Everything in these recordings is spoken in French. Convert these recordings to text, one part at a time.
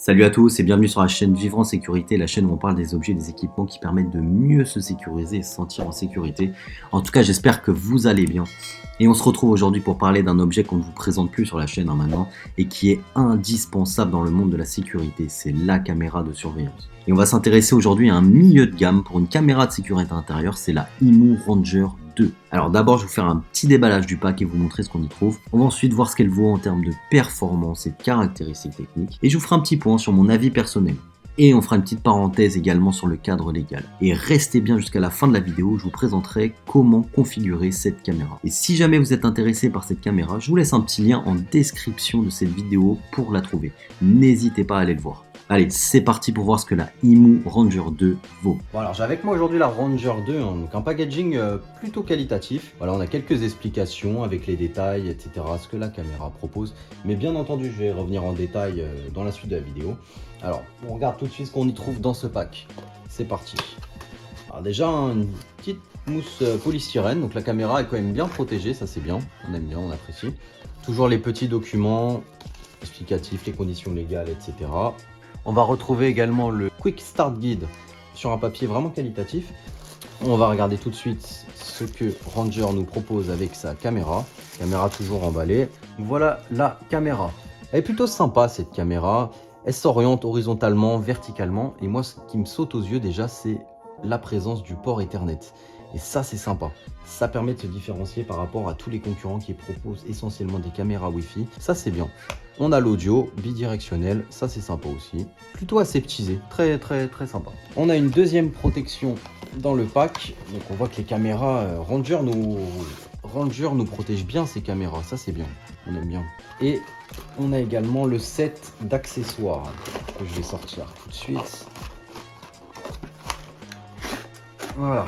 Salut à tous et bienvenue sur la chaîne Vivre en Sécurité, la chaîne où on parle des objets et des équipements qui permettent de mieux se sécuriser et se sentir en sécurité. En tout cas, j'espère que vous allez bien. Et on se retrouve aujourd'hui pour parler d'un objet qu'on ne vous présente plus sur la chaîne maintenant et qui est indispensable dans le monde de la sécurité, c'est la caméra de surveillance. Et on va s'intéresser aujourd'hui à un milieu de gamme pour une caméra de sécurité intérieure, c'est la IMU Ranger 2. Alors d'abord, je vais vous faire un petit déballage du pack et vous montrer ce qu'on y trouve. On va ensuite voir ce qu'elle vaut en termes de performance et de caractéristiques techniques. Et je vous ferai un petit point sur mon avis personnel. Et on fera une petite parenthèse également sur le cadre légal. Et restez bien jusqu'à la fin de la vidéo, je vous présenterai comment configurer cette caméra. Et si jamais vous êtes intéressé par cette caméra, je vous laisse un petit lien en description de cette vidéo pour la trouver. N'hésitez pas à aller le voir. Allez, c'est parti pour voir ce que la IMU Ranger 2 vaut. Bon, alors j'ai avec moi aujourd'hui la Ranger 2, donc un packaging plutôt qualitatif. Voilà, on a quelques explications avec les détails, etc., ce que la caméra propose. Mais bien entendu, je vais revenir en détail dans la suite de la vidéo. Alors, on regarde tout de suite ce qu'on y trouve dans ce pack. C'est parti. Alors déjà, une petite mousse polystyrène, donc la caméra est quand même bien protégée, ça c'est bien. On aime bien, on apprécie. Toujours les petits documents explicatifs, les conditions légales, etc. On va retrouver également le Quick Start Guide sur un papier vraiment qualitatif. On va regarder tout de suite ce que Ranger nous propose avec sa caméra. Caméra toujours emballée. Voilà la caméra. Elle est plutôt sympa cette caméra. Elle s'oriente horizontalement, verticalement. Et moi, ce qui me saute aux yeux déjà, c'est la présence du port Ethernet. Et ça, c'est sympa. Ça permet de se différencier par rapport à tous les concurrents qui proposent essentiellement des caméras Wi-Fi. Ça, c'est bien. On a l'audio bidirectionnel, ça c'est sympa aussi. Plutôt aseptisé, très sympa. On a une deuxième protection dans le pack. Donc on voit que les caméras Ranger nous protège bien ces caméras, ça c'est bien, on aime bien. Et on a également le set d'accessoires que je vais sortir tout de suite. Voilà.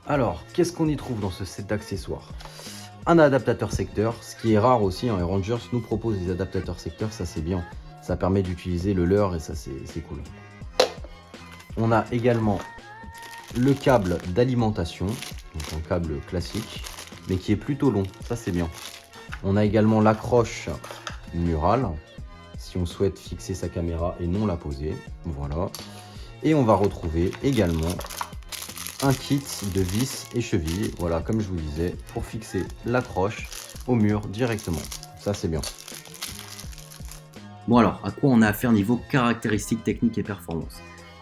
Alors, qu'est-ce qu'on y trouve dans ce set d'accessoires ? Un adaptateur secteur, ce qui est rare aussi, hein, et Rangers nous propose des adaptateurs secteur, ça c'est bien. Ça permet d'utiliser le leur et ça c'est cool. On a également le câble d'alimentation, donc un câble classique, mais qui est plutôt long, ça c'est bien. On a également l'accroche murale, si on souhaite fixer sa caméra et non la poser, voilà. Et on va retrouver également un kit de vis et chevilles, voilà, comme je vous disais, pour fixer l'accroche au mur directement. Ça, c'est bien. Bon alors, à quoi on a affaire niveau caractéristiques techniques et performance ?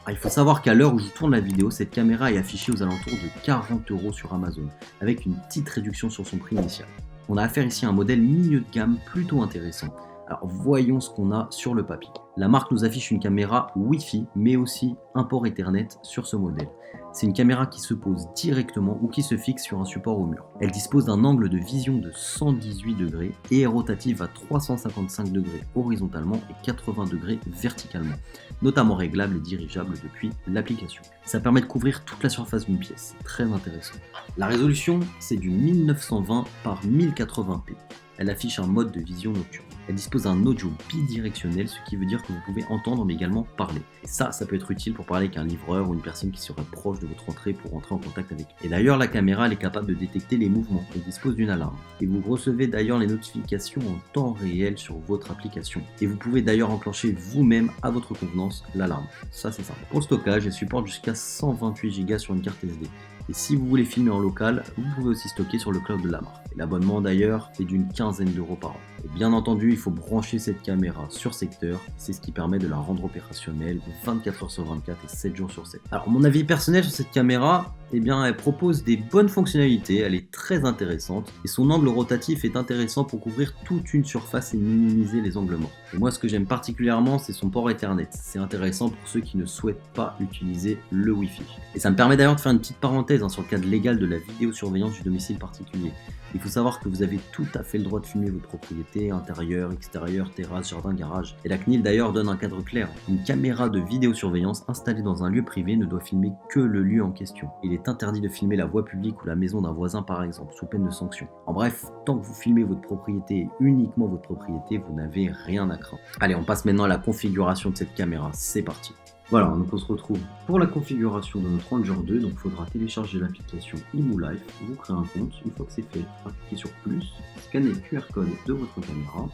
Il faut savoir qu'à l'heure où je tourne la vidéo, cette caméra est affichée aux alentours de 40 € sur Amazon, avec une petite réduction sur son prix initial. On a affaire ici à un modèle milieu de gamme plutôt intéressant. Alors voyons ce qu'on a sur le papier. La marque nous affiche une caméra Wi-Fi, mais aussi un port Ethernet sur ce modèle. C'est une caméra qui se pose directement ou qui se fixe sur un support au mur. Elle dispose d'un angle de vision de 118 degrés et est rotative à 355 degrés horizontalement et 80 degrés verticalement, notamment réglable et dirigeable depuis l'application. Ça permet de couvrir toute la surface d'une pièce, c'est très intéressant. La résolution, c'est du 1920 par 1080p. Elle affiche un mode de vision nocturne. Elle dispose d'un audio bidirectionnel, ce qui veut dire que vous pouvez entendre mais également parler. Et ça peut être utile pour parler avec un livreur ou une personne qui serait proche de votre entrée pour entrer en contact avec. Et d'ailleurs, la caméra elle est capable de détecter les mouvements. Elle dispose d'une alarme. Et vous recevez d'ailleurs les notifications en temps réel sur votre application. Et vous pouvez d'ailleurs enclencher vous-même à votre convenance l'alarme. Ça c'est simple. Pour le stockage, elle supporte jusqu'à 128 Go sur une carte SD. Et si vous voulez filmer en local, vous pouvez aussi stocker sur le cloud de la marque. L'abonnement d'ailleurs est d'une quinzaine d'euros par an. Et bien entendu, il faut brancher cette caméra sur secteur, c'est ce qui permet de la rendre opérationnelle 24 h sur 24 et 7 jours sur 7. Alors mon avis personnel sur cette caméra, elle propose des bonnes fonctionnalités, elle est très intéressante et son angle rotatif est intéressant pour couvrir toute une surface et minimiser les angles morts. Et moi ce que j'aime particulièrement c'est son port Ethernet, c'est intéressant pour ceux qui ne souhaitent pas utiliser le Wi-Fi. Et ça me permet d'ailleurs de faire une petite parenthèse sur le cadre légal de la vidéosurveillance du domicile particulier. Il faut savoir que vous avez tout à fait le droit de filmer votre propriété, intérieur, extérieur, terrasse, jardin, garage. Et la CNIL d'ailleurs donne un cadre clair. Une caméra de vidéosurveillance installée dans un lieu privé ne doit filmer que le lieu en question. Il est interdit de filmer la voie publique ou la maison d'un voisin par exemple, sous peine de sanction. En bref, tant que vous filmez votre propriété et uniquement votre propriété, vous n'avez rien à craindre. Allez, on passe maintenant à la configuration de cette caméra, c'est parti. Voilà, donc on se retrouve pour la configuration de notre Ranger 2, donc il faudra télécharger l'application IMU Life, vous créez un compte, une fois que c'est fait, cliquez sur plus, scannez le QR code de votre caméra,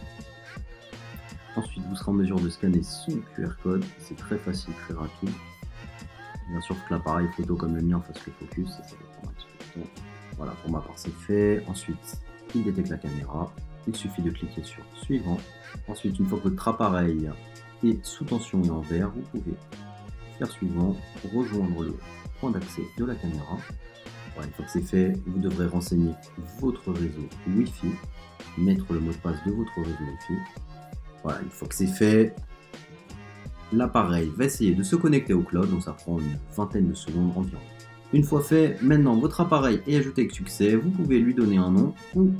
Ensuite, vous serez en mesure de scanner son QR code. C'est très facile, très rapide. Bien sûr que l'appareil photo comme le mien fasse le focus, ça va prendre un petit peu de temps. Voilà, pour ma part c'est fait. Ensuite, il détecte la caméra. Il suffit de cliquer sur suivant. Ensuite, une fois que votre appareil est sous tension et en vert, vous pouvez faire suivant, rejoindre le point d'accès de la caméra. Voilà, une fois que c'est fait, vous devrez renseigner votre réseau Wi-Fi, mettre le mot de passe de votre réseau Wi-Fi. Voilà, une fois que c'est fait, l'appareil va essayer de se connecter au cloud, donc ça prend une vingtaine de secondes environ. Une fois fait, maintenant votre appareil est ajouté avec succès, vous pouvez lui donner un nom ou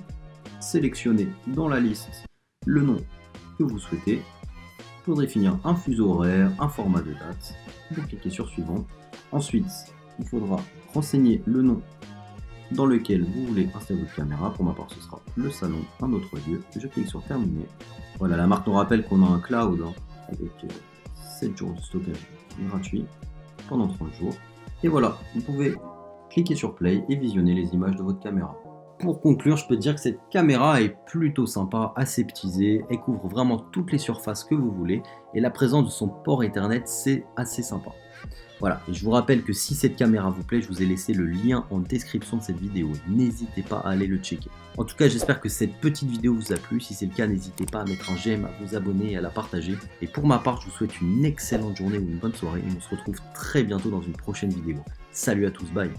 sélectionner dans la liste le nom que vous souhaitez pour définir un fuseau horaire, un format de date. Vous cliquez sur suivant. Ensuite, il faudra renseigner le nom dans lequel vous voulez installer votre caméra. Pour ma part, ce sera le salon, un autre lieu. Je clique sur terminer. Voilà, la marque nous rappelle qu'on a un cloud avec 7 jours de stockage gratuit pendant 30 jours. Et voilà, vous pouvez cliquer sur play et visionner les images de votre caméra. Pour conclure, je peux dire que cette caméra est plutôt sympa, aseptisée, elle couvre vraiment toutes les surfaces que vous voulez et la présence de son port Ethernet, c'est assez sympa. Voilà, et je vous rappelle que si cette caméra vous plaît, je vous ai laissé le lien en description de cette vidéo. N'hésitez pas à aller le checker. En tout cas, j'espère que cette petite vidéo vous a plu. Si c'est le cas, n'hésitez pas à mettre un j'aime, à vous abonner et à la partager. Et pour ma part, je vous souhaite une excellente journée ou une bonne soirée. Et on se retrouve très bientôt dans une prochaine vidéo. Salut à tous, bye!